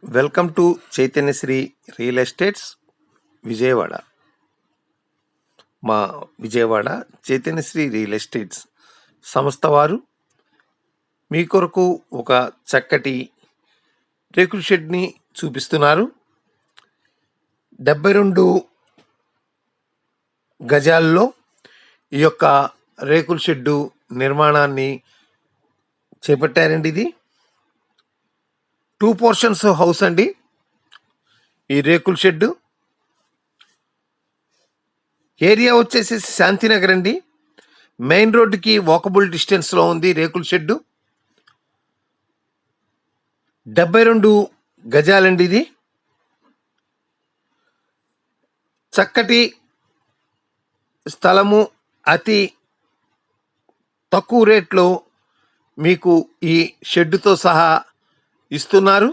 Welcome to Chaitanyasri real estates Vijayawada. మా Vijayawada చైతన్యశ్రీ real estates సంస్థ వారు మీ కొరకు ఒక చక్కటి రేకుల షెడ్ని చూపిస్తున్నారు. 72 గజాల్లో ఈ యొక్క రేకుల షెడ్డు నిర్మాణాన్ని చేపట్టారండి. ఇది 2 పోర్షన్స్ హౌస్ అండి. ఈ రేకుల షెడ్డు ఏరియా వచ్చేసి శాంతినగర్ అండి. మెయిన్ రోడ్డుకి వాకబుల్ డిస్టెన్స్లో ఉంది రేకుల షెడ్డు. 72 గజాలండి. ఇది చక్కటి స్థలము, అతి తక్కువ రేట్లో మీకు ఈ షెడ్డుతో సహా ఇస్తున్నారు.